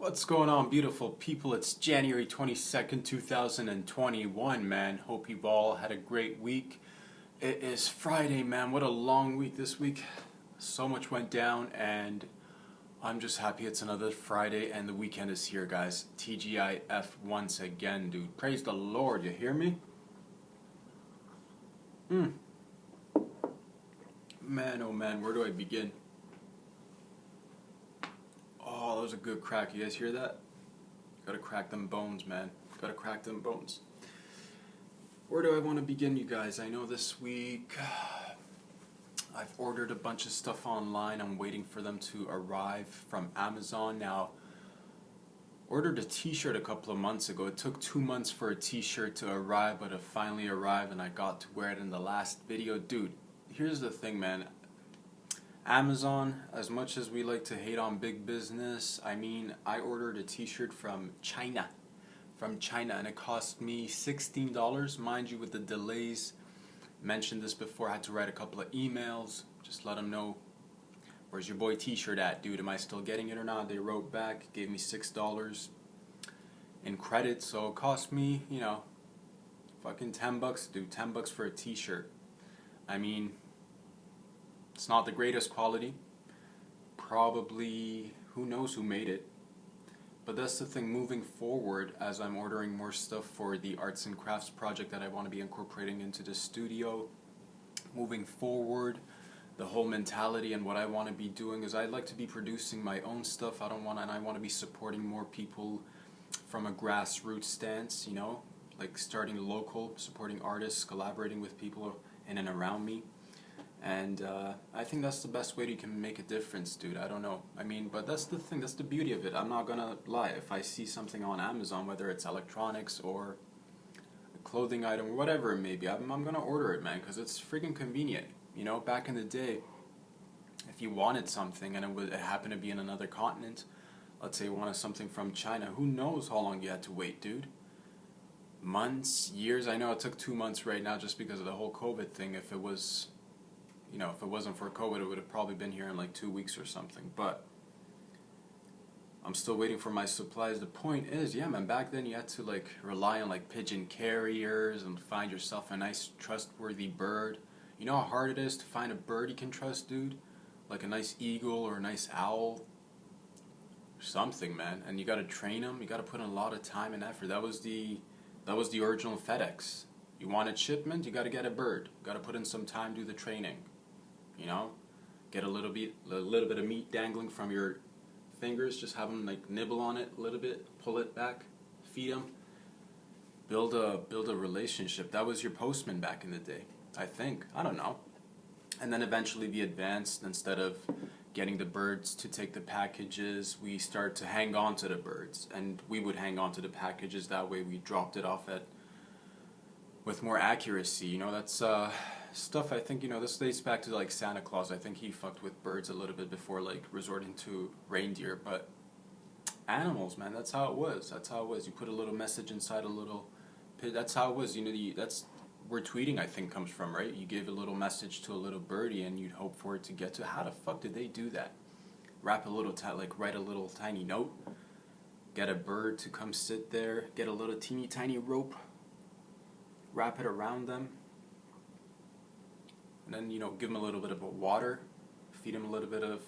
What's going on, beautiful people? It's January 22nd, 2021, man. Hope you've all had a great week. It is Friday, man. What a long week this week. So much went down, and I'm just happy it's another Friday and the weekend is here, guys. TGIF once again, dude. Praise the Lord, you hear me? Man, oh man, where do I begin? Oh, that was a good crack. You guys hear that? Gotta crack them bones, man. Gotta crack them bones. Where do I want to begin, you guys? I know this week I've ordered a bunch of stuff online. I'm waiting for them to arrive from Amazon. Now, ordered a t-shirt a couple of months ago. It took 2 months for a t-shirt to arrive, but it finally arrived and I got to wear it in the last video. Dude, here's the thing, man. Amazon, as much as we like to hate on big business, I mean, I ordered a t-shirt from China, and it cost me $16, mind you, with the delays. Mentioned this before, I had to write a couple of emails, just let them know, where's your boy t-shirt at, dude, am I still getting it or not? They wrote back, gave me $6 in credit, so it cost me, fucking $10, dude, $10 for a t-shirt. I mean, it's not the greatest quality. Probably, who knows who made it. But that's the thing, moving forward, as I'm ordering more stuff for the arts and crafts project that I want to be incorporating into the studio. Moving forward, the whole mentality and what I want to be doing is I'd like to be producing my own stuff. I want to be supporting more people from a grassroots stance, like starting local, supporting artists, collaborating with people in and around me. And I think that's the best way you can make a difference, dude. I don't know. I mean, but that's the thing. That's the beauty of it. I'm not gonna lie. If I see something on Amazon, whether it's electronics or a clothing item or whatever it may be, I'm gonna order it, man, because it's freaking convenient. Back in the day, if you wanted something and it happened to be in another continent, let's say you wanted something from China, who knows how long you had to wait, dude? Months, years. I know it took 2 months right now just because of the whole COVID thing. If it wasn't for COVID, it would have probably been here in like 2 weeks or something. But I'm still waiting for my supplies. The point is, yeah, man, back then you had to like rely on like pigeon carriers and find yourself a nice, trustworthy bird. You know how hard it is to find a bird you can trust, dude? Like a nice eagle or a nice owl. Something, man. And you gotta train them. You gotta put in a lot of time and effort. That was the original FedEx. You wanted shipment, you gotta get a bird. You gotta put in some time, do the training. Get a little bit of meat dangling from your fingers, just have them like nibble on it a little bit, pull it back, feed them, build a relationship. That was your postman back in the day, I think. I don't know. And then eventually we advanced. Instead of getting the birds to take the packages, we start to hang on to the birds, and we would hang on to the packages. That way we dropped it off with more accuracy. That's stuff. I think this dates back to like Santa Claus. I think he fucked with birds a little bit before like resorting to reindeer. But animals, man, that's how it was. You put a little message inside a little pit. That's how it was. That's where tweeting, I think, comes from, right? You give a little message to a little birdie and you'd hope for it to get to. How the fuck did they do that? Write a little tiny note, get a bird to come sit there, get a little teeny tiny rope, wrap it around them, and then, give them a little bit of water, feed them a little bit of,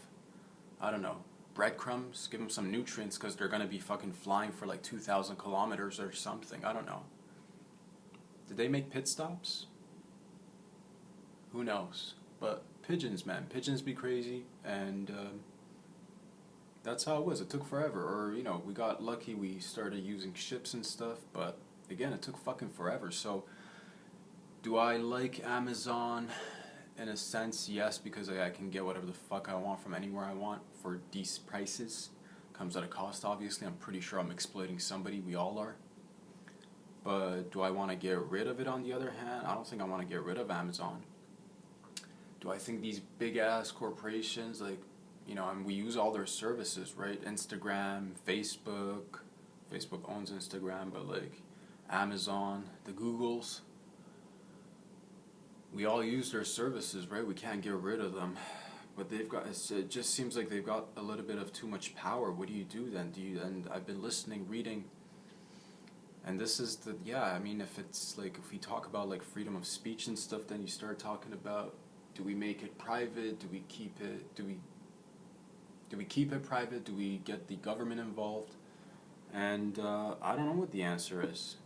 I don't know, breadcrumbs, give them some nutrients, because they're going to be fucking flying for like 2,000 kilometers or something. I don't know. Did they make pit stops? Who knows? But pigeons, man. Pigeons be crazy, and that's how it was. It took forever. Or, we got lucky, we started using ships and stuff, but again, it took fucking forever. So, do I like Amazon? In a sense, yes, because I can get whatever the fuck I want from anywhere I want for decent prices. Comes at a cost, obviously. I'm pretty sure I'm exploiting somebody. We all are. But do I want to get rid of it on the other hand? I don't think I want to get rid of Amazon. Do I think these big-ass corporations, like, and we use all their services, right? Instagram, Facebook. Facebook owns Instagram, but like Amazon, the Googles. We all use their services, right? We can't get rid of them. But it just seems like they've got a little bit of too much power. What do you do then? And I've been listening, reading, and this is yeah, I mean, if it's like, if we talk about like freedom of speech and stuff, then you start talking about, do we make it private? Do we keep it, do we keep it private? Do we get the government involved? And I don't know what the answer is.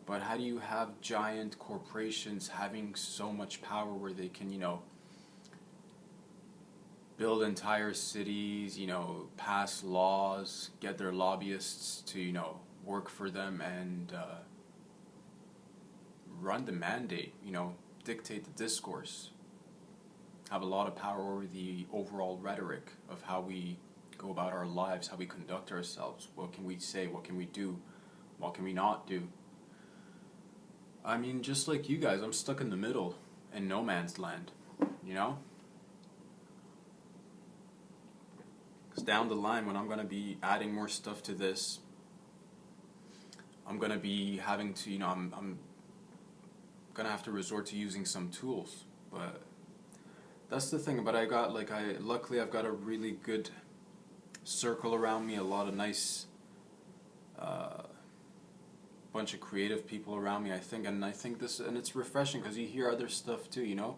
But how do you have giant corporations having so much power where they can, build entire cities, pass laws, get their lobbyists to, work for them and run the mandate, dictate the discourse, have a lot of power over the overall rhetoric of how we go about our lives, how we conduct ourselves, what can we say, what can we do, what can we not do. I mean, just like you guys, I'm stuck in the middle, in no man's land, Because down the line, when I'm going to be adding more stuff to this, I'm going to be having to, I'm going to have to resort to using some tools. But that's the thing. But luckily I've got a really good circle around me, a lot of nice, bunch of creative people around me, I think, and it's refreshing because you hear other stuff too, You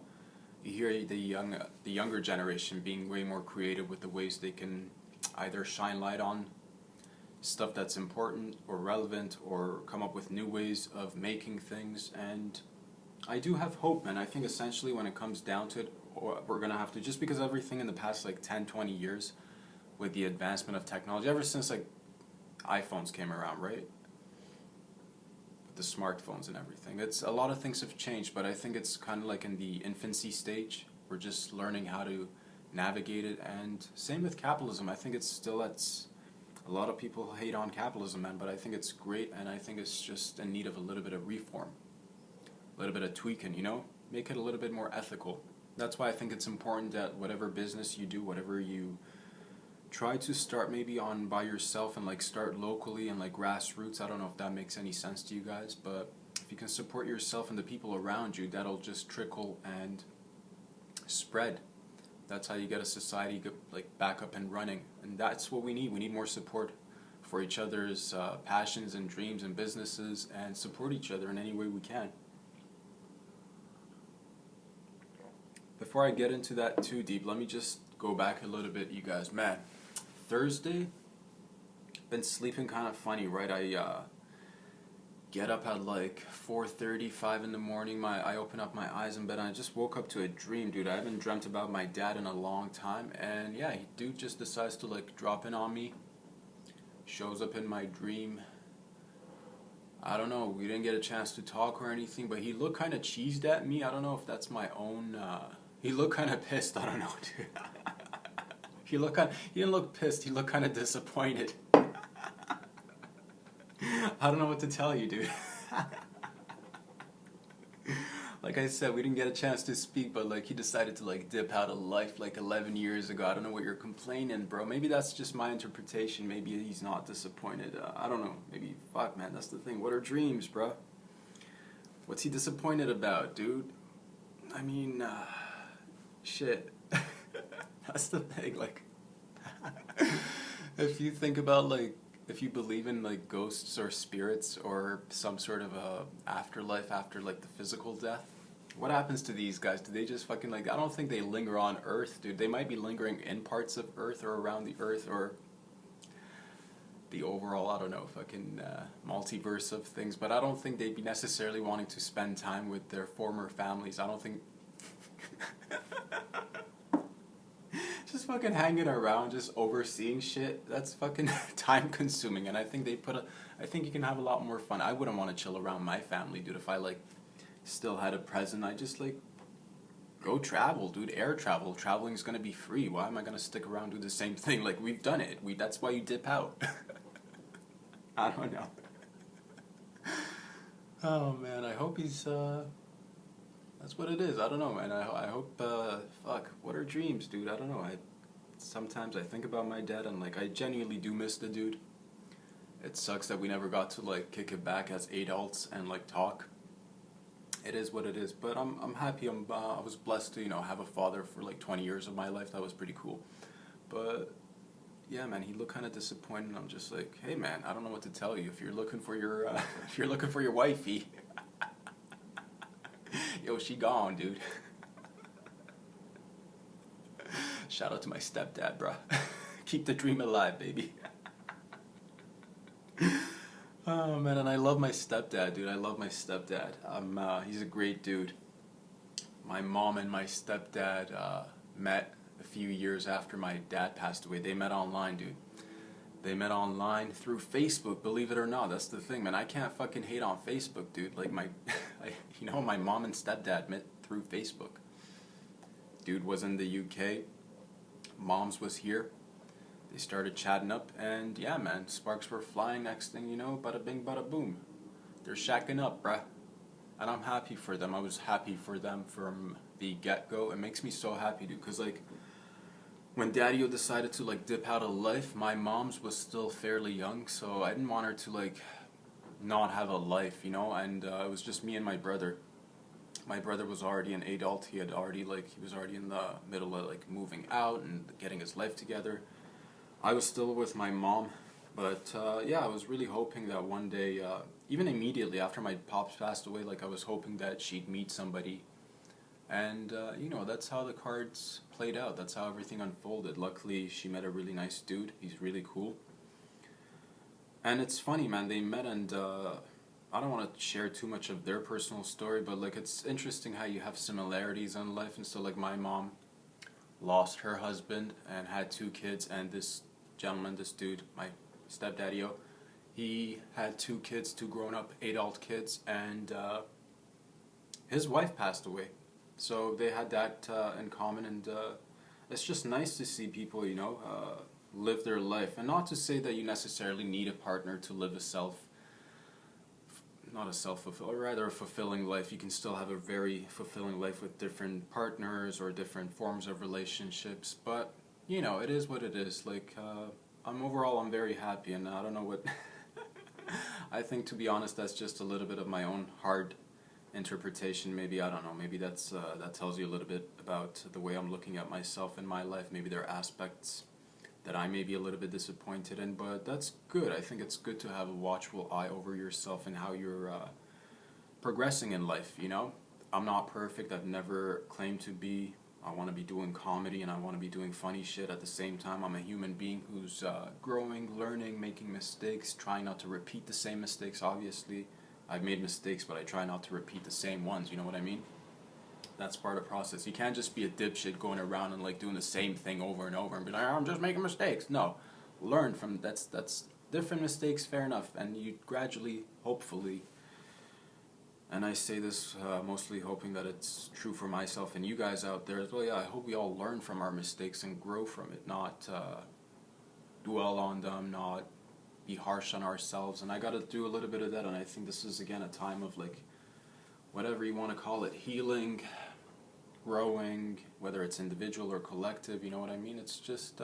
hear the younger generation being way more creative with the ways they can either shine light on stuff that's important or relevant, or come up with new ways of making things. And I do have hope, and I think essentially when it comes down to it, we're going to have to, just because everything in the past 10, 20 years with the advancement of technology, ever since iPhones came around, right? The smartphones and everything. It's a lot of things have changed, but I think it's kind of like in the infancy stage. We're just learning how to navigate it, and same with capitalism. I think it's still a lot of people hate on capitalism, man, but I think it's great, and I think it's just in need of a little bit of reform, a little bit of tweaking, make it a little bit more ethical. That's why I think it's important that whatever business you do, whatever you try to start maybe on by yourself and start locally and grassroots. I don't know if that makes any sense to you guys, but if you can support yourself and the people around you, that'll just trickle and spread. That's how you get a society back up and running, and that's what we need. We need more support for each other's passions and dreams and businesses, and support each other in any way we can. Before I get into that too deep, let me just go back a little bit, you guys. Man, Thursday, been sleeping kind of funny, right? I get up at 4:30, 5 in the morning. I open up my eyes in bed, and I just woke up to a dream, dude. I haven't dreamt about my dad in a long time, and yeah, dude just decides to drop in on me. Shows up in my dream. I don't know, we didn't get a chance to talk or anything, but he looked kind of cheesed at me. I don't know if that's my own, he looked kind of pissed. I don't know, dude. He didn't look pissed, he looked kind of disappointed. I don't know what to tell you, dude. Like I said, we didn't get a chance to speak, but he decided to dip out of life 11 years ago. I don't know what you're complaining, bro. Maybe that's just my interpretation. Maybe he's not disappointed. I don't know. Maybe, fuck, man, that's the thing. What are dreams, bro? What's he disappointed about, dude? I mean, shit. That's the thing, if you think about, if you believe in, ghosts or spirits or some sort of a afterlife after, the physical death, what happens to these guys? Do they just fucking, I don't think they linger on Earth, dude. They might be lingering in parts of Earth or around the Earth or the overall, I don't know, fucking multiverse of things, but I don't think they'd be necessarily wanting to spend time with their former families. I don't think... Just fucking hanging around, just overseeing shit, that's fucking time consuming, and I think I think you can have a lot more fun. I wouldn't want to chill around my family, dude. If I still had a present, I just go travel, dude. Air travel. Traveling's gonna be free. Why am I gonna stick around do the same thing? We've done it. That's why you dip out. I don't know. Oh man, I hope he's that's what it is. I don't know, man. I hope, fuck, what are dreams, dude? I don't know. Sometimes I think about my dad, and, I genuinely do miss the dude. It sucks that we never got to, kick it back as adults and, talk. it is what it is. But I'm happy. I was blessed to have a father for like 20 years of my life. That was pretty cool. But yeah, man, he looked kind of disappointed. And I'm just like, hey, man, I don't know what to tell you. If you're looking for your if you're looking for your wifey, yo, she gone, dude. Shout out to my stepdad, bruh. Keep the dream alive, baby. Oh man, and I love my stepdad, dude. I love my stepdad. He's a great dude. My mom and my stepdad met a few years after my dad passed away. They met online, dude. They met online through Facebook, believe it or not. That's the thing, man. I can't fucking hate on Facebook, dude. Like my mom and stepdad met through Facebook. Dude was in the UK. Mom's was here. They started chatting up, and yeah, man, sparks were flying. Next thing you know, bada bing, bada boom. They're shacking up, bruh. And I'm happy for them. I was happy for them from the get-go. It makes me so happy, dude, because, like, when Daddy-O decided to, like, dip out of life, my mom's was still fairly young, so I didn't want her to, like, not have a life, and it was just me and my brother. My brother was already an adult. He was already in the middle of, like, moving out and getting his life together. I was still with my mom, but yeah, I was really hoping that one day, even immediately after my pops passed away, like I was hoping that she'd meet somebody, and that's how the cards played out. That's how everything unfolded. Luckily, she met a really nice dude. He's really cool, and it's funny, man. They met, and I don't want to share too much of their personal story, but like it's interesting how you have similarities in life, and so like my mom lost her husband and had 2 kids, and this gentleman, this dude, my stepdaddy-o, he had 2 kids, 2 grown-up adult kids, and his wife passed away. So they had that in common, and it's just nice to see people, live their life. And not to say that you necessarily need a partner to live a fulfilling life. You can still have a very fulfilling life with different partners or different forms of relationships, but it is what it is. Like, I'm very happy, and I don't know what, I think, to be honest, that's just a little bit of my own hard interpretation. Maybe, I don't know, maybe that tells you a little bit about the way I'm looking at myself in my life. Maybe there are aspects that I may be a little bit disappointed in, but that's good. I think it's good to have a watchful eye over yourself and how you're progressing in life, I'm not perfect. I've never claimed to be. I want to be doing comedy, and I want to be doing funny shit at the same time. I'm a human being who's growing, learning, making mistakes, trying not to repeat the same mistakes. Obviously, I've made mistakes, but I try not to repeat the same ones, you know what I mean? That's part of the process. You can't just be a dipshit going around and like doing the same thing over and over and be like, I'm just making mistakes. No, learn from that's different mistakes, fair enough, and you gradually, hopefully, and I say this mostly hoping that it's true for myself and you guys out there as well. Yeah, I hope we all learn from our mistakes and grow from it, not dwell on them, not be harsh on ourselves. And I got to do a little bit of that, and I think this is again a time of like, whatever you want to call it, healing, growing, whether it's individual or collective, you know what I mean? It's just,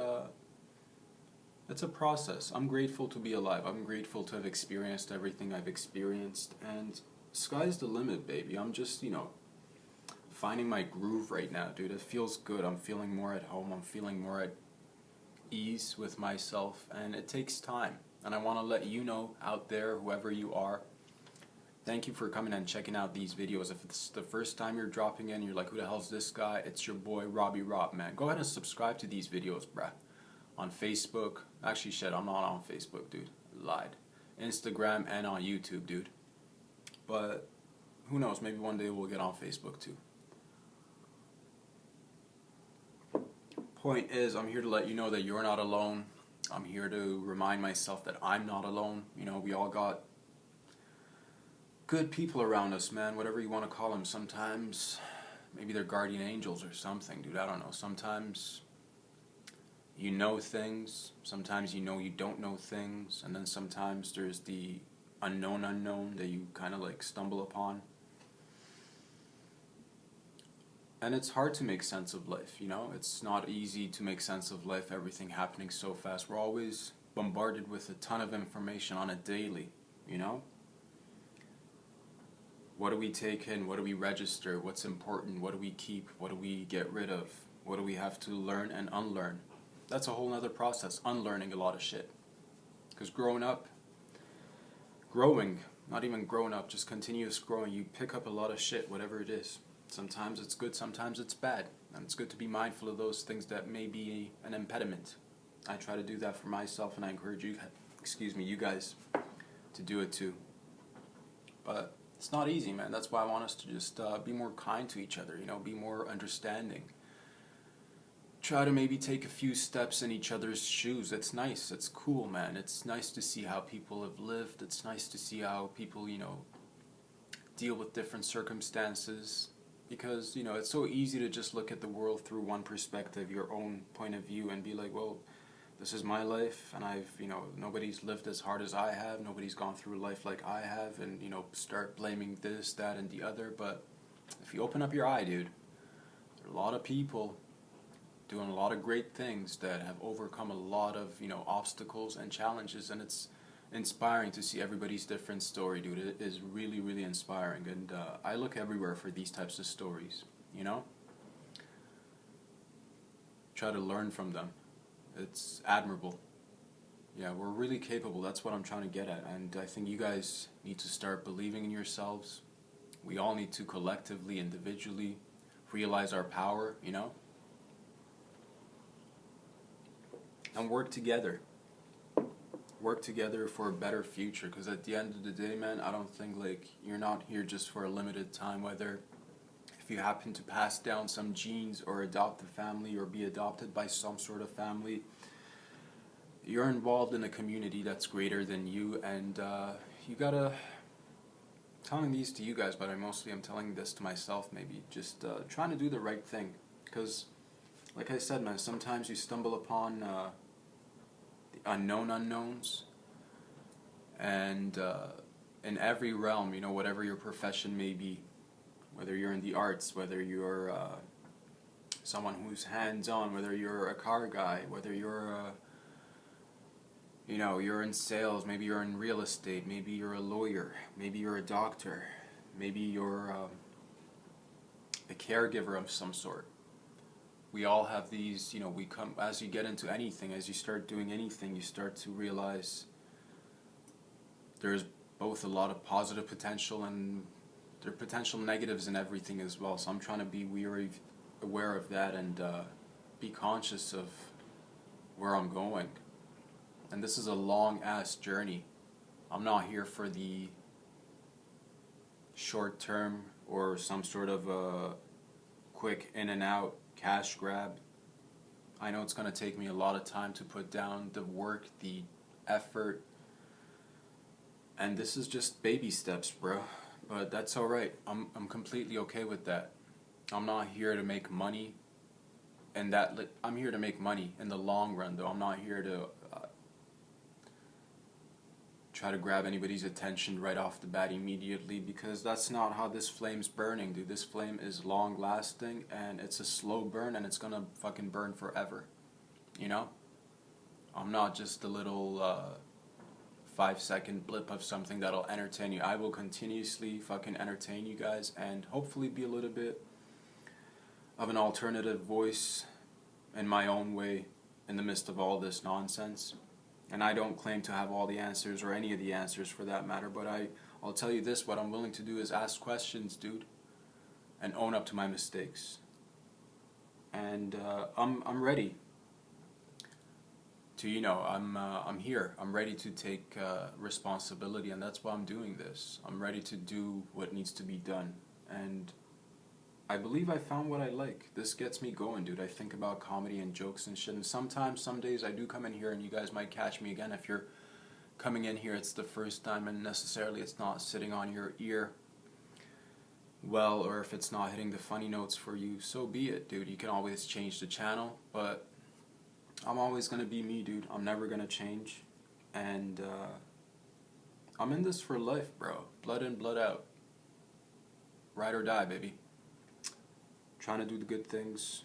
it's a process. I'm grateful to be alive. I'm grateful to have experienced everything I've experienced, and sky's the limit, baby. I'm just, finding my groove right now, dude. It feels good. I'm feeling more at home. I'm feeling more at ease with myself, and it takes time. And I want to let you know out there, whoever you are, thank you for coming and checking out these videos. If it's the first time you're dropping in, you're like, who the hell's this guy? It's your boy, Robbie Rob, man. Go ahead and subscribe to these videos, bruh. On Facebook. Actually, shit, I'm not on Facebook, dude. Lied. Instagram and on YouTube, dude. But who knows? Maybe one day we'll get on Facebook, too. Point is, I'm here to let you know that you're not alone. I'm here to remind myself that I'm not alone. We all got good people around us, man, whatever you want to call them. Sometimes maybe they're guardian angels or something, dude. I don't know. Sometimes you know things, sometimes you don't know things, and then sometimes there's the unknown that you kind of like stumble upon. And it's hard to make sense of life, It's not easy to make sense of life, everything happening so fast. We're always bombarded with a ton of information on a daily, What do we take in? What do we register? What's important? What do we keep? What do we get rid of? What do we have to learn and unlearn? That's a whole nother process, unlearning a lot of shit. Because growing, not even growing up, just continuous growing, you pick up a lot of shit, whatever it is. Sometimes it's good, sometimes it's bad. And it's good to be mindful of those things that may be an impediment. I try to do that for myself, and I encourage you, you guys, to do it too. But it's not easy, man. That's why I want us to just be more kind to each other, be more understanding. Try to maybe take a few steps in each other's shoes. It's nice. It's cool, man. It's nice to see how people have lived. It's nice to see how people, deal with different circumstances. Because, it's so easy to just look at the world through one perspective, your own point of view, and be like, well, this is my life, and nobody's lived as hard as I have, nobody's gone through life like I have, and, start blaming this, that, and the other. But if you open up your eye, dude, there are a lot of people doing a lot of great things that have overcome a lot of, obstacles and challenges, and it's inspiring to see everybody's different story, dude. It is really, really inspiring, and I look everywhere for these types of stories, Try to learn from them. It's admirable. Yeah, we're really capable. That's what I'm trying to get at, and I think you guys need to start believing in yourselves. We all need to collectively, individually, realize our power, and work together. Work together for a better future, because at the end of the day, man, I don't think, you're not here just for a limited time, whether if you happen to pass down some genes or adopt a family or be adopted by some sort of family, you're involved in a community that's greater than you, and you gotta, telling these to you guys, but I'm telling this to myself, maybe, just trying to do the right thing, because, like I said, man, sometimes you stumble upon the unknown unknowns, and in every realm, whatever your profession may be, whether you're in the arts, whether you're someone who's hands-on, whether you're a car guy, whether you're you're in sales, maybe you're in real estate, maybe you're a lawyer, maybe you're a doctor, maybe you're a caregiver of some sort. We all have these, as you get into anything, as you start doing anything, you start to realize there's both a lot of positive potential and there are potential negatives in everything as well. So I'm trying to be aware of that, and be conscious of where I'm going. And this is a long-ass journey. I'm not here for the short term or some sort of a quick in and out cash grab. I know it's going to take me a lot of time to put down the work, the effort, and this is just baby steps, bro. But that's alright. I'm completely okay with that. I'm not here to make money, and I'm here to make money in the long run, though. I'm not here to try to grab anybody's attention right off the bat immediately, because that's not how this flame's burning, dude. This flame is long lasting, and it's a slow burn, and it's gonna fucking burn forever. I'm not just a little 5-second blip of something that'll entertain you. I will continuously fucking entertain you guys, and hopefully be a little bit of an alternative voice in my own way in the midst of all this nonsense. And I don't claim to have all the answers, or any of the answers for that matter, but I'll tell you this, what I'm willing to do is ask questions, dude, and own up to my mistakes. And I'm ready to, I'm here. I'm ready to take responsibility, and that's why I'm doing this. I'm ready to do what needs to be done, and I believe I found what I like. This gets me going, dude. I think about comedy and jokes and shit, and sometimes, some days I do come in here, and you guys might catch me again. If you're coming in here, it's the first time, and necessarily it's not sitting on your ear well, or if it's not hitting the funny notes for you, so be it, dude. You can always change the channel, but I'm always gonna be me, dude. I'm never gonna change, and I'm in this for life, bro. Blood in, blood out. Ride or die, baby. Trying to do the good things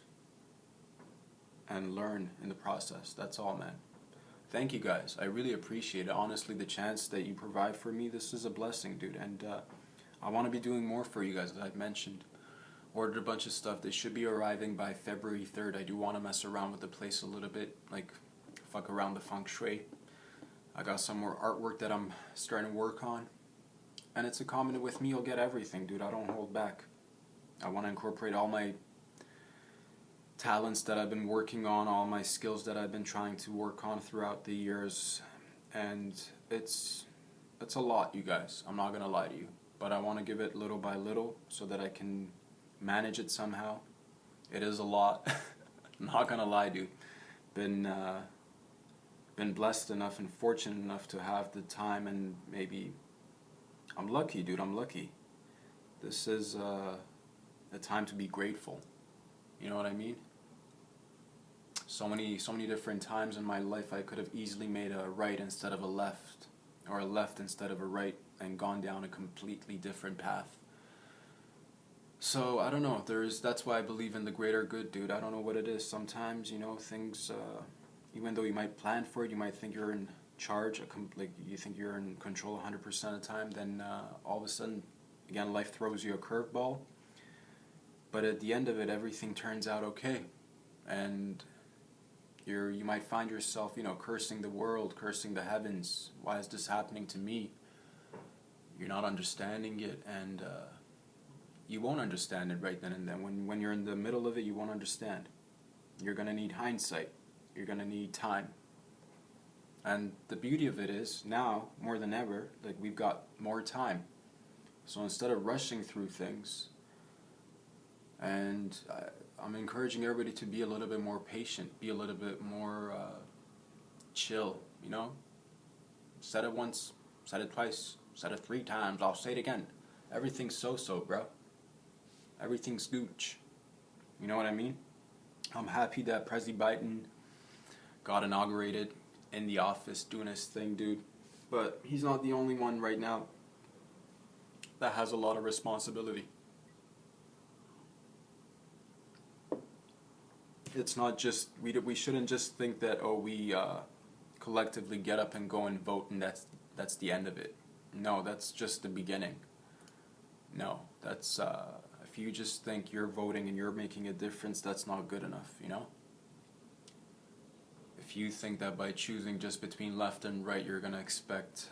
and learn in the process. That's all, man. Thank you guys. I really appreciate it. Honestly, the chance that you provide for me, this is a blessing, dude. And I want to be doing more for you guys, as I've mentioned. Ordered a bunch of stuff. They should be arriving by February 3rd. I do want to mess around with the place a little bit, like fuck around the feng shui. I got some more artwork that I'm starting to work on. And it's a comment with me, you'll get everything, dude. I don't hold back. I want to incorporate all my talents that I've been working on, all my skills that I've been trying to work on throughout the years. And it's a lot, you guys. I'm not going to lie to you. But I want to give it little by little so that I can manage it somehow. It is a lot. I'm not going to lie, dude. Been blessed enough and fortunate enough to have the time, and maybe I'm lucky, dude. I'm lucky. This is a time to be grateful. You know what I mean? So many different times in my life I could have easily made a right instead of a left, or a left instead of a right, and gone down a completely different path. So I don't know. That's why I believe in the greater good, dude. I don't know what it is. Sometimes, you know, things. Even though you might plan for it, you might think you're in charge, like you think you're in control 100% of the time, then all of a sudden, again, life throws you a curveball. But at the end of it, everything turns out okay. And you might find yourself, you know, cursing the world, cursing the heavens. Why is this happening to me? You're not understanding it, and you won't understand it right then and then. When you're in the middle of it, you won't understand. You're going to need hindsight. You're going to need time. And the beauty of it is, now, more than ever, like, we've got more time. So instead of rushing through things, and I'm encouraging everybody to be a little bit more patient, be a little bit more chill, you know? Said it once, said it twice, said it 3 times, I'll say it again. Everything's so-so, bro. Everything's gooch. You know what I mean? I'm happy that President Biden got inaugurated in the office doing his thing, dude. But he's not the only one right now that has a lot of responsibility. It's not just, we shouldn't just think that, oh, we collectively get up and go and vote and that's the end of it. No, that's just the beginning. No, that's, if you just think you're voting and you're making a difference, that's not good enough, you know? If you think that by choosing just between left and right you're going to expect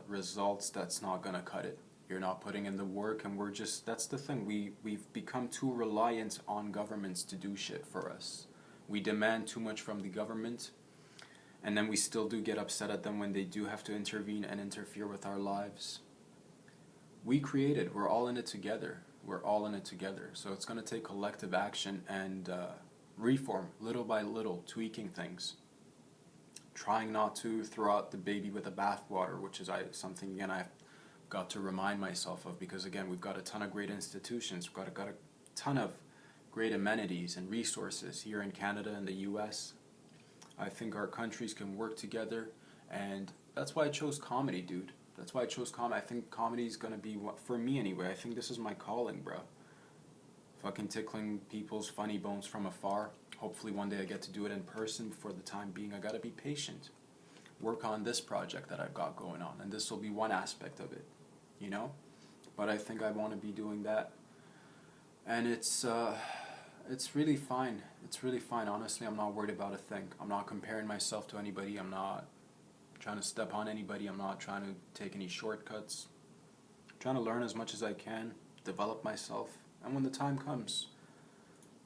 results, that's not going to cut it. You're not putting in the work, and that's the thing, we've become too reliant on governments to do shit for us. We demand too much from the government, and then we still do get upset at them when they do have to intervene and interfere with our lives. We created, we're all in it together. We're all in it together. So it's going to take collective action and reform, little by little, tweaking things. Trying not to throw out the baby with the bathwater, which is something, again, I've got to remind myself of, because, again, we've got a ton of great institutions, we've got a ton of great amenities and resources here in Canada and the US. I think our countries can work together, and that's why I chose comedy, dude. That's why I chose comedy. I think comedy is going to be, for me anyway, I think this is my calling, bro. Fucking tickling people's funny bones from afar. Hopefully one day I get to do it in person. For the time being, I gotta be patient. Work on this project that I've got going on, and this will be one aspect of it, you know? But I think I want to be doing that. And it's really fine. It's really fine. Honestly, I'm not worried about a thing. I'm not comparing myself to anybody. I'm not trying to step on anybody. I'm not trying to take any shortcuts. I'm trying to learn as much as I can, develop myself, and when the time comes,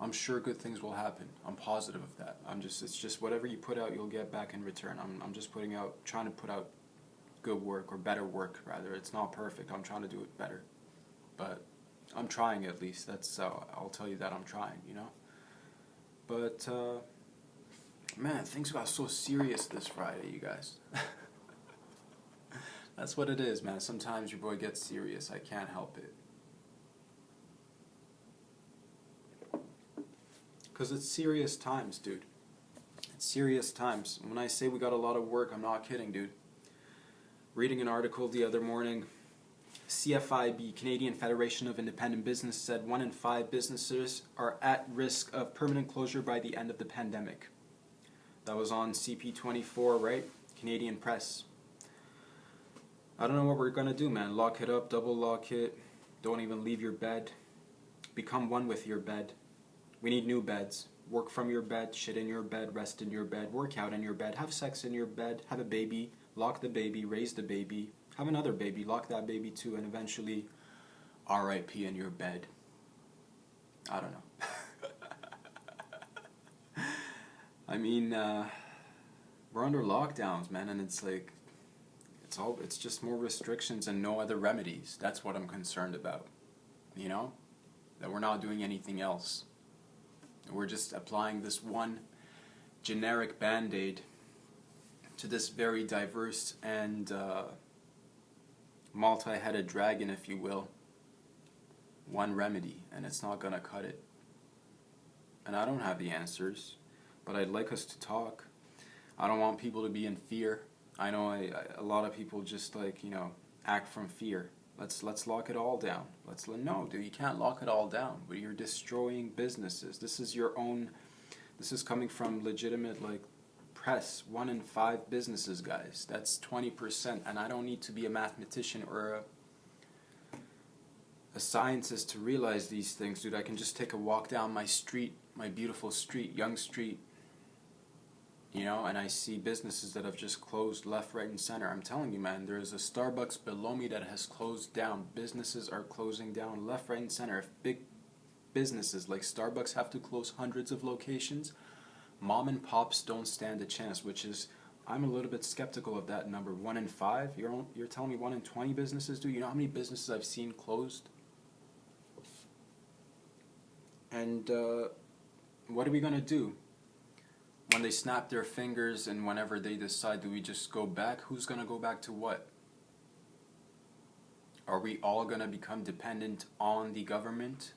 I'm sure good things will happen. I'm positive of that. It's just whatever you put out, you'll get back in return. I'm just trying to put out good work, or better work, rather. It's not perfect. I'm trying to do it better. But I'm trying, at least. I'll tell you that I'm trying, you know? But, man, things got so serious this Friday, you guys. That's what it is, man. Sometimes your boy gets serious. I can't help it. Because it's serious times, dude. It's serious times. When I say we got a lot of work, I'm not kidding, dude. Reading an article the other morning, CFIB, Canadian Federation of Independent Business, said 1 in 5 businesses are at risk of permanent closure by the end of the pandemic. That was on CP24, right? Canadian Press. I don't know what we're going to do, man. Lock it up, double lock it, Don't even leave your bed. Become one with your bed. We need new beds. Work from your bed, shit in your bed, rest in your bed, work out in your bed, have sex in your bed, have a baby, lock the baby, raise the baby, have another baby, lock that baby too, and eventually R.I.P. in your bed. I don't know. I mean, we're under lockdowns, man, and it's like, it's just more restrictions and no other remedies. That's what I'm concerned about, you know? That we're not doing anything else. We're just applying this one generic band-aid to this very diverse and multi-headed dragon, if you will. One remedy, and it's not gonna cut it. And I don't have the answers, but I'd like us to talk. I don't want people to be in fear. I know a lot of people just like, you know, act from fear. Let's lock it all down. No, dude, you can't lock it all down. But you're destroying businesses. This is your own. This is coming from legitimate like press. 1 in 5 businesses, guys. That's 20%. And I don't need to be a mathematician or a scientist to realize these things, dude. I can just take a walk down my street, my beautiful street, Young Street. You know, and I see businesses that have just closed left, right, and center. I'm telling you, man, there's a Starbucks below me that has closed down. Businesses are closing down left, right, and center. If big businesses like Starbucks have to close hundreds of locations, mom and pops don't stand a chance, which is, I'm a little bit skeptical of that number. 1 in 5? You're telling me 1 in 20 businesses do? You know how many businesses I've seen closed? And what are we going to do? When they snap their fingers and whenever they decide, do we just go back? Who's going to go back to what? Are we all going to become dependent on the government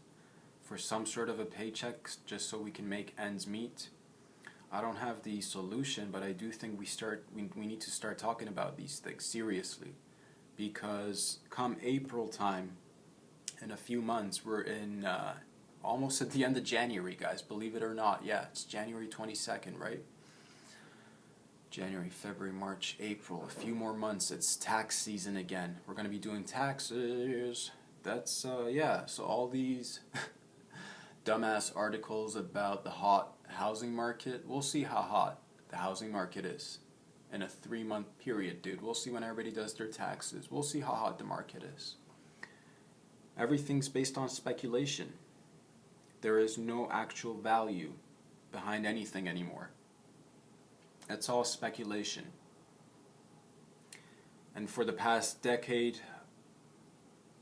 for some sort of a paycheck just so we can make ends meet? I don't have the solution, but I do think we need to start talking about these things seriously. Because come April time, in a few months, we're in almost at the end of January, guys, believe it or not. Yeah, it's January 22nd, right? January, February, March, April, a few more months, it's tax season again. We're going to be doing taxes. That's, yeah, so all these dumbass articles about the hot housing market, we'll see how hot the housing market is in a 3-month period, dude. We'll see when everybody does their taxes. We'll see how hot the market is. Everything's based on speculation. There is no actual value behind anything anymore. It's all speculation. And for the past decade,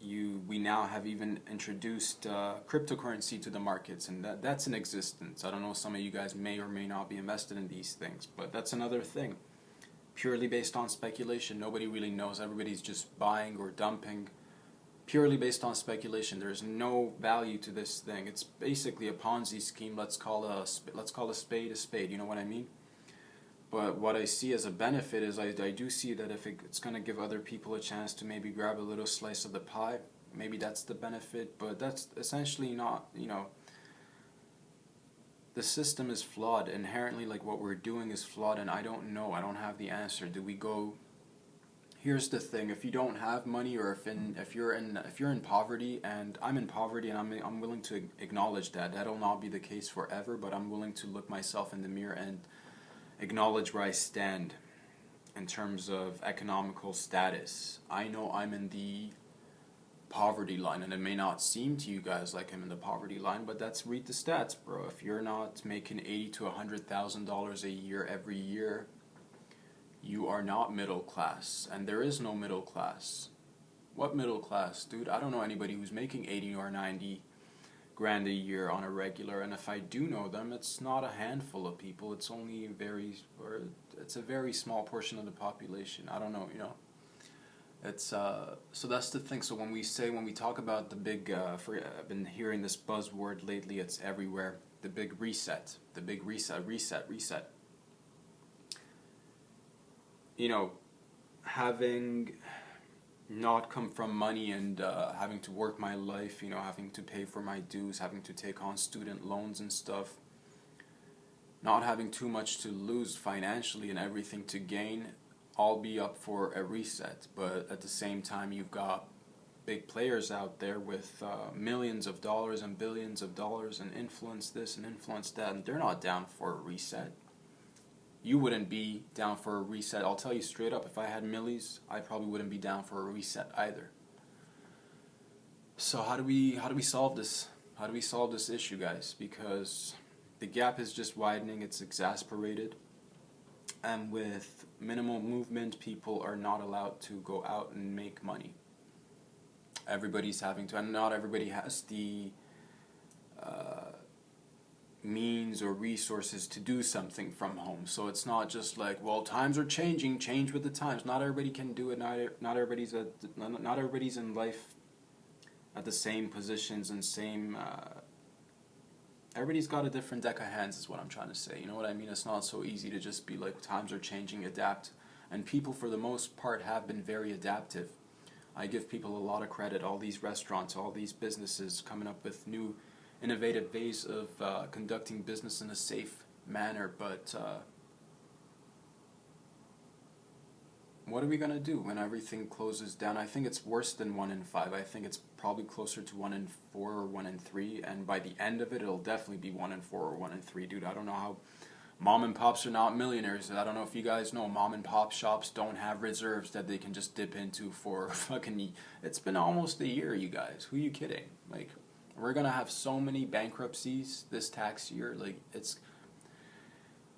we now have even introduced cryptocurrency to the markets, and that's in existence. I don't know, some of you guys may or may not be invested in these things, but that's another thing. Purely based on speculation. Nobody really knows. Everybody's just buying or dumping. Purely based on speculation. There's no value to this thing. It's basically a Ponzi scheme. Let's call a spade a spade. You know what I mean? But what I see as a benefit is I do see that if it's going to give other people a chance to maybe grab a little slice of the pie, maybe that's the benefit. But that's essentially not, you know, the system is flawed. Inherently, like what we're doing is flawed, and I don't know. I don't have the answer. Do we go? Here's the thing: if you don't have money, or if you're in poverty, and I'm in poverty, and I'm willing to acknowledge that. That'll not be the case forever, but I'm willing to look myself in the mirror and acknowledge where I stand in terms of economical status. I know I'm in the poverty line, and it may not seem to you guys like I'm in the poverty line, but read the stats, bro. If you're not making $80,000 to $100,000 a year every year, you are not middle class, and there is no middle class. What middle class, dude? I don't know anybody who's making 80 or 90 grand a year on a regular, and if I do know them, it's not a handful of people. It's only it's a very small portion of the population. I don't know, you know. It's so that's the thing. So when we talk about the big, I've been hearing this buzzword lately. It's everywhere. The big reset. The big reset. You know, having not come from money and having to work my life, you know, having to pay for my dues, having to take on student loans and stuff, not having too much to lose financially and everything to gain, I'll be up for a reset. But at the same time, you've got big players out there with millions of dollars and billions of dollars and influence this and influence that, and they're not down for a reset. You wouldn't be down for a reset. I'll tell you straight up, if I had millies, I probably wouldn't be down for a reset either. So how do we solve this? How do we solve this issue, guys? Because the gap is just widening, it's exasperated. And with minimal movement, people are not allowed to go out and make money. Everybody's having to, and not everybody has the means or resources to do something from home. So it's not just like, well, times are changing, change with the times. Not everybody can do it. Not everybody's in life at the same positions and same. Everybody's got a different deck of hands, is what I'm trying to say. You know what I mean? It's not so easy to just be like, times are changing, adapt. And people, for the most part, have been very adaptive. I give people a lot of credit. All these restaurants, all these businesses coming up with new innovative ways of conducting business in a safe manner, but what are we going to do when everything closes down? I think it's worse than 1 in 5. I think it's probably closer to 1 in 4 or 1 in 3, and by the end of it, it'll definitely be 1 in 4 or 1 in 3. Dude, I don't know how mom and pops are not millionaires. I don't know if you guys know, mom and pop shops don't have reserves that they can just dip into for fucking... It's been almost a year, you guys. Who are you kidding? Like, we're gonna have so many bankruptcies this tax year. Like, it's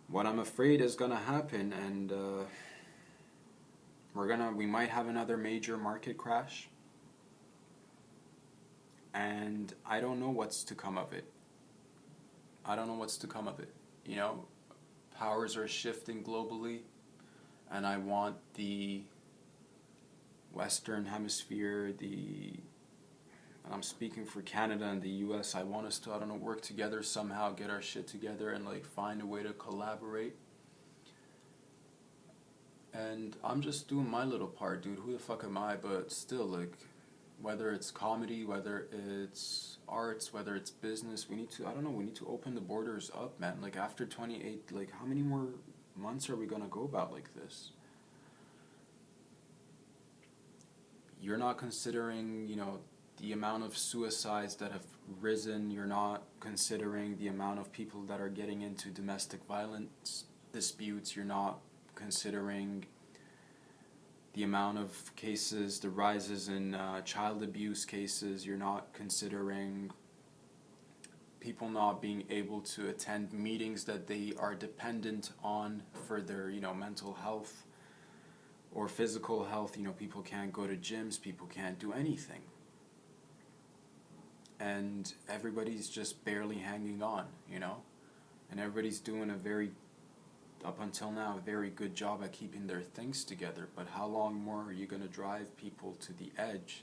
what I'm afraid is gonna happen, and we might have another major market crash, and I don't know what's to come of it. I don't know what's to come of it. You know, powers are shifting globally, and I want the Western Hemisphere, I'm speaking for Canada and the US, I want us to, I don't know, work together somehow, get our shit together, and like find a way to collaborate. And I'm just doing my little part, dude. Who the fuck am I? But still, like, whether it's comedy, whether it's arts, whether it's business, we need to open the borders up, man. Like, after 28, like, how many more months are we gonna go about like this? You're not considering, you know, the amount of suicides that have risen. You're not considering the amount of people that are getting into domestic violence disputes. You're not considering the amount of cases, the rises in child abuse cases. You're not considering people not being able to attend meetings that they are dependent on for their, you know, mental health or physical health. You know, people can't go to gyms, people can't do anything. And everybody's just barely hanging on, you know? And everybody's doing up until now, a very good job at keeping their things together. But how long more are you going to drive people to the edge?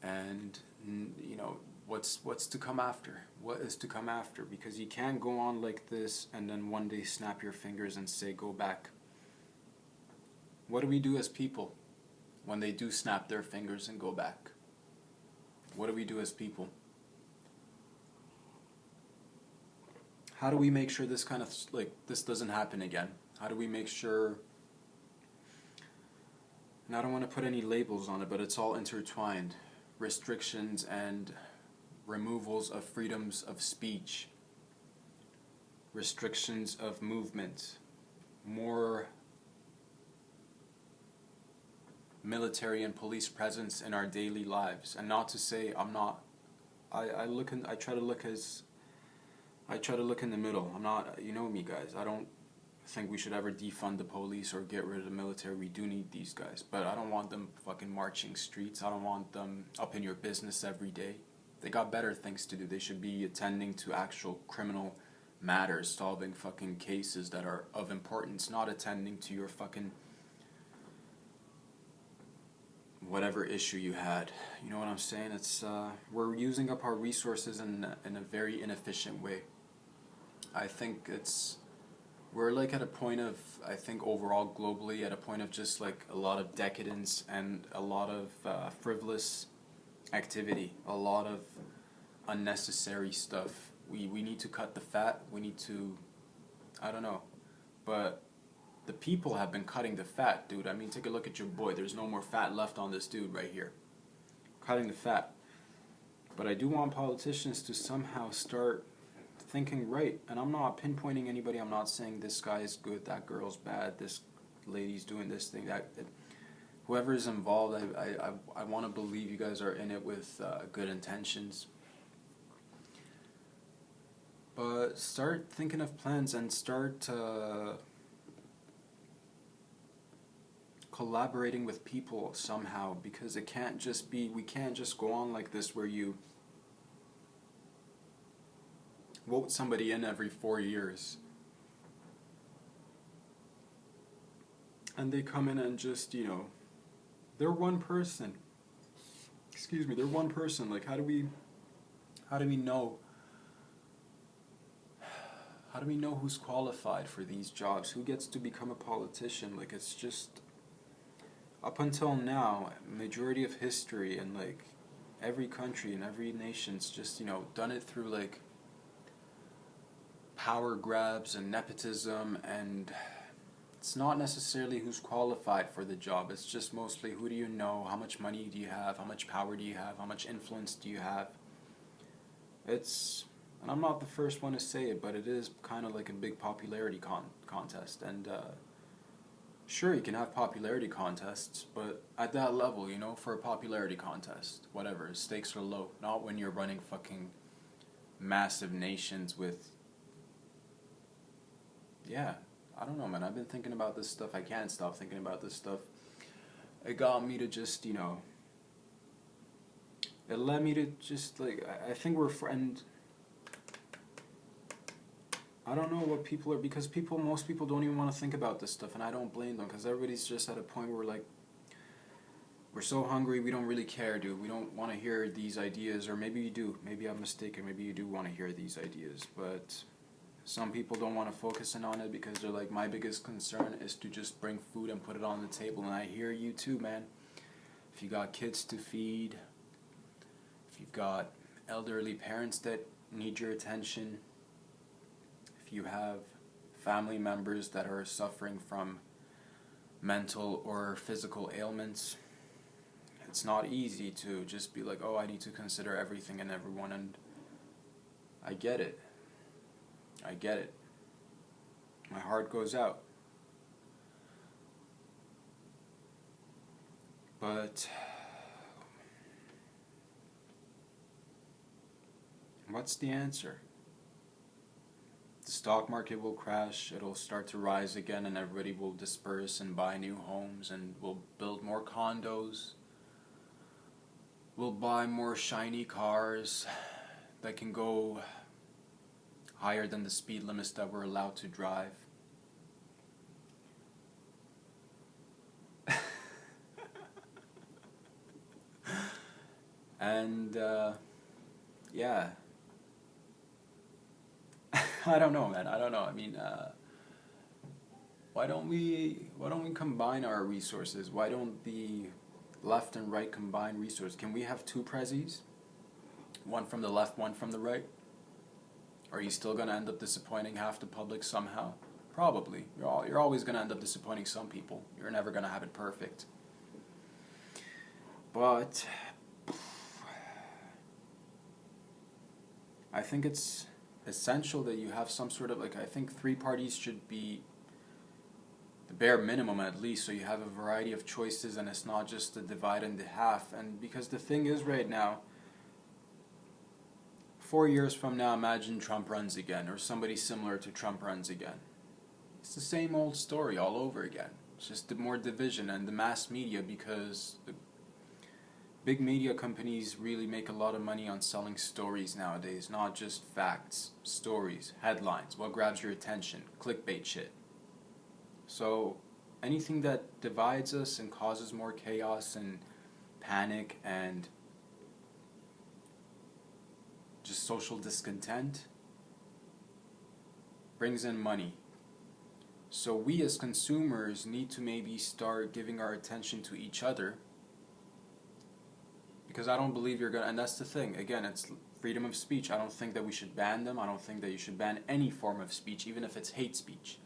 And, you know, what's to come after? What is to come after? Because you can't go on like this and then one day snap your fingers and say, go back. What do we do as people when they do snap their fingers and go back? What do we do as people? How do we make sure this kind of, like, this doesn't happen again? How do we make sure, and I don't want to put any labels on it, but it's all intertwined. Restrictions and removals of freedoms of speech. Restrictions of movement. More military and police presence in our daily lives. And not to say I'm not, I try to look in the middle. I'm not, you know me, guys, I don't think we should ever defund the police or get rid of the military. We do need these guys, but I don't want them fucking marching streets. I don't want them up in your business every day. They got better things to do. They should be attending to actual criminal matters, solving fucking cases that are of importance, not attending to your fucking whatever issue you had. You know what I'm saying? It's we're using up our resources in a very inefficient way. I think we're like at a point of, I think overall globally, at a point of just like a lot of decadence and a lot of frivolous activity, a lot of unnecessary stuff. We need to cut the fat. We need to, I don't know, but the people have been cutting the fat, dude. I mean, take a look at your boy. There's no more fat left on this dude right here. cutting the fat. But I do want politicians to somehow start thinking right. And I'm not pinpointing anybody. I'm not saying this guy is good, that girl's bad, this lady's doing this thing, whoever is involved, I want to believe you guys are in it with good intentions. But start thinking of plans and start collaborating with people somehow, because we can't just go on like this where you vote somebody in every 4 years and they come in and just, they're one person. They're one person. Like, how do we know? How do we know who's qualified for these jobs? Who gets to become a politician? Like, it's just, up until now, majority of history and like every country and every nation's just, done it through like power grabs and nepotism, and it's not necessarily who's qualified for the job. It's just mostly who do you know, how much money do you have, how much power do you have, how much influence do you have. And I'm not the first one to say it, but it is kind of like a big popularity contest. And sure, you can have popularity contests, but at that level, for a popularity contest, whatever, stakes are low. Not when you're running fucking massive nations with, yeah, I don't know, man. I've been thinking about this stuff. I can't stop thinking about this stuff. It got me to just, it led me to just, like, I think and I don't know what people are, because most people don't even want to think about this stuff, and I don't blame them, because everybody's just at a point where, like, we're so hungry, we don't really care, dude. We don't want to hear these ideas, or maybe you do. Maybe I'm mistaken. Maybe you do want to hear these ideas, but some people don't want to focus in on it because they're like, my biggest concern is to just bring food and put it on the table. And I hear you too, man. If you got kids to feed, if you've got elderly parents that need your attention, if you have family members that are suffering from mental or physical ailments, it's not easy to just be like, oh, I need to consider everything and everyone. And I get it. I get it. My heart goes out. But what's the answer? The stock market will crash, it'll start to rise again, and everybody will disperse and buy new homes, and we'll build more condos. We'll buy more shiny cars that can go higher than the speed limits that we're allowed to drive. And yeah, I don't know, man. I don't know. I mean, why don't we combine our resources? Why don't the left and right combine resources? Can we have two prezzies? One from the left, one from the right? Are you still going to end up disappointing half the public somehow? Probably. You're always going to end up disappointing some people. You're never going to have it perfect. But I think it's essential that you have some sort of, like, I think 3 parties should be the bare minimum at least, so you have a variety of choices and it's not just a divide and a half. And because the thing is right now, 4 years from now, imagine Trump runs again, or somebody similar to Trump runs again. It's the same old story all over again. It's just more division, and the mass media, because the big media companies really make a lot of money on selling stories nowadays, not just facts, stories, headlines, what grabs your attention, clickbait shit. So anything that divides us and causes more chaos and panic and just social discontent brings in money. So we as consumers need to maybe start giving our attention to each other, because I don't believe you're gonna, and that's the thing, again, it's freedom of speech. I don't think that we should ban them. I don't think that you should ban any form of speech, even if it's hate speech.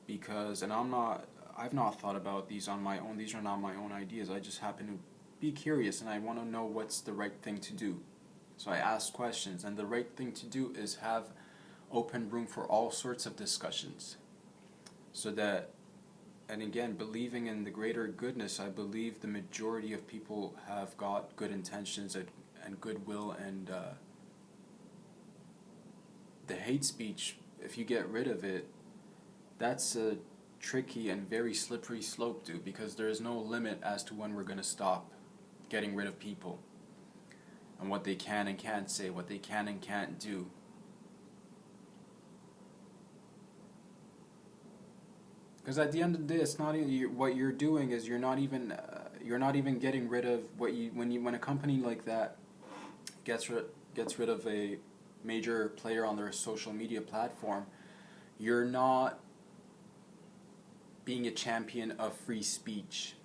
Because, and I've not thought about these on my own, these are not my own ideas, I just happen to be curious and I want to know what's the right thing to do. So I ask questions, and the right thing to do is have open room for all sorts of discussions. So that, and again, believing in the greater goodness, I believe the majority of people have got good intentions and goodwill, and the hate speech, if you get rid of it, that's a tricky and very slippery slope, dude, because there is no limit as to when we're going to stop getting rid of people and what they can and can't say, what they can and can't do. Because at the end of the day, it's not even, what you're doing is you're not even getting rid of what you when a company like that gets rid of a major player on their social media platform, you're not being a champion of free speech.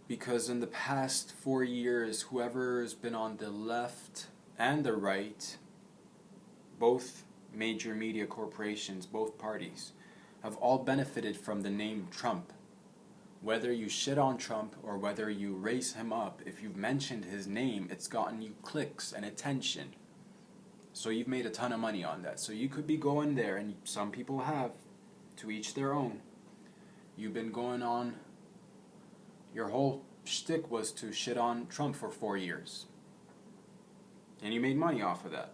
Because in the past 4 years, whoever's been on the left and the right, both major media corporations, both parties, have all benefited from the name Trump. Whether you shit on Trump or whether you raise him up, if you've mentioned his name, it's gotten you clicks and attention. So you've made a ton of money on that. So you could be going there, and some people have, to each their own. You've been going on, your whole shtick was to shit on Trump for 4 years. And you made money off of that.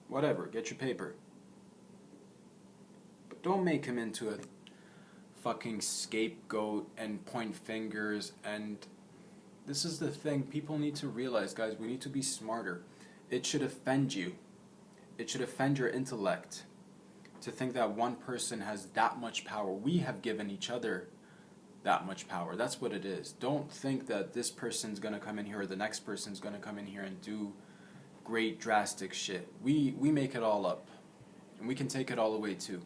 Whatever, get your paper. But don't make him into a fucking scapegoat and point fingers. And this is the thing people need to realize, guys. We need to be smarter. It should offend you. It should offend your intellect to think that one person has that much power. We have given each other that much power. That's what it is. Don't think that this person's going to come in here or the next person's going to come in here and do great drastic shit. We make it all up. And we can take it all away too.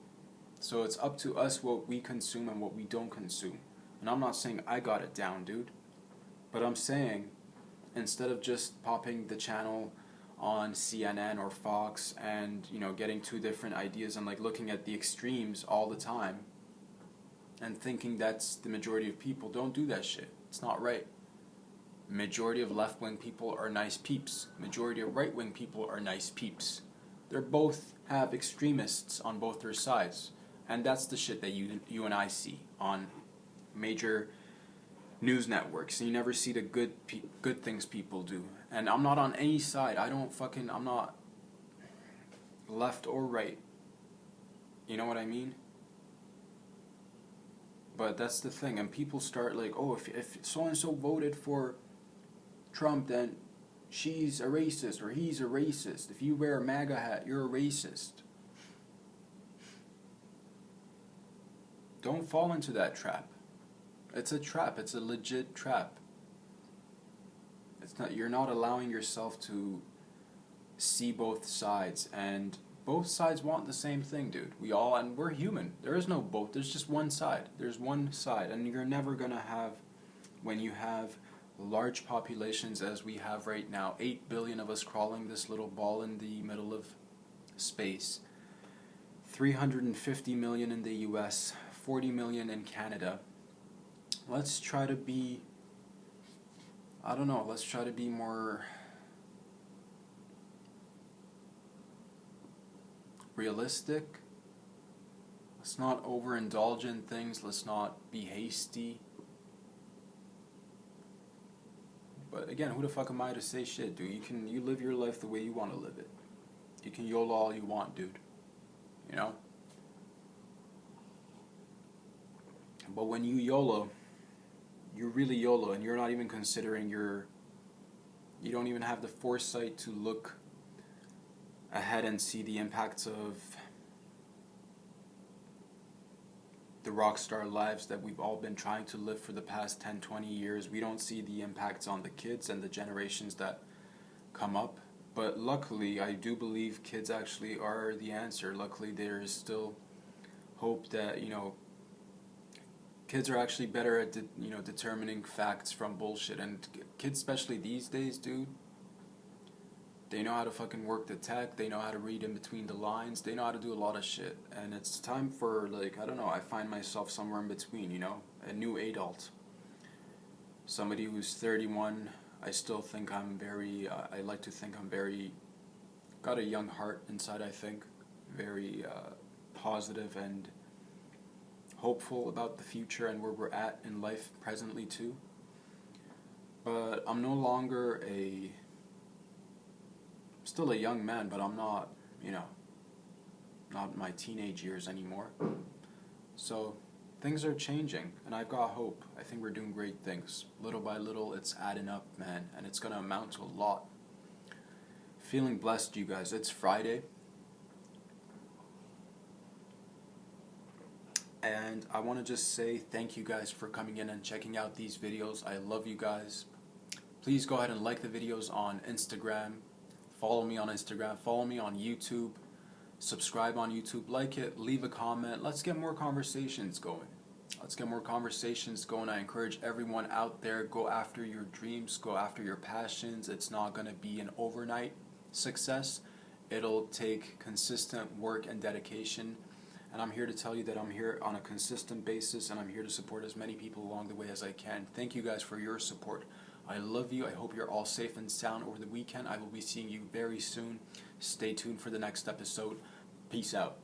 So it's up to us what we consume and what we don't consume. And I'm not saying I got it down, dude. But I'm saying, instead of just popping the channel on CNN or Fox and, getting two different ideas and looking at the extremes all the time and thinking that's the majority of people, don't do that shit. It's not right. Majority of left-wing people are nice peeps. Majority of right-wing people are nice peeps. They're both have extremists on both their sides. And that's the shit that you and I see on major news networks. You never see the good things people do. And I'm not on any side. I'm not left or right. You know what I mean? But that's the thing. And people start if so-and-so voted for Trump, then she's a racist or he's a racist. If you wear a MAGA hat, you're a racist. Don't fall into that trap. It's a trap. It's a legit trap. You're not allowing yourself to see both sides, and both sides want the same thing, dude. And we're human. There is no both. There's just one side. There's one side, and you're never gonna have, when you have large populations as we have right now, 8 billion of us crawling this little ball in the middle of space, 350 million in the US, 40 million in Canada. Let's try to be, let's try to be more realistic. Let's not overindulge in things. Let's not be hasty. But again, who the fuck am I to say shit, dude? You live your life the way you want to live it. You can YOLO all you want, dude. But when you YOLO, you're really YOLO, and you're not even considering you don't even have the foresight to look ahead and see the impacts of the rock star lives that we've all been trying to live for the past 10, 20 years. We don't see the impacts on the kids and the generations that come up. But luckily, I do believe kids actually are the answer. Luckily, there is still hope that, kids are actually better at determining facts from bullshit. And kids, especially these days, dude, they know how to fucking work the tech. They know how to read in between the lines. They know how to do a lot of shit. And it's time for, I find myself somewhere in between, a new adult. somebody who's 31, I still think I'm very, I like to think I'm very, got a young heart inside, I think. Very positive and hopeful about the future and where we're at in life presently too. But I'm no longer still a young man, but I'm not, not my teenage years anymore. So things are changing, and I've got hope. I think we're doing great things. Little by little, it's adding up, man, and it's going to amount to a lot. Feeling blessed, you guys. It's Friday. And I want to just say thank you guys for coming in and checking out these videos. I love you guys. Please go ahead and like the videos on Instagram. Follow me on Instagram. Follow me on YouTube. Subscribe on YouTube. Like it. Leave a comment. Let's get more conversations going. I encourage everyone out there, go after your dreams. Go after your passions. It's not going to be an overnight success. It'll take consistent work and dedication. And I'm here to tell you that I'm here on a consistent basis, and I'm here to support as many people along the way as I can. Thank you guys for your support. I love you. I hope you're all safe and sound over the weekend. I will be seeing you very soon. Stay tuned for the next episode. Peace out.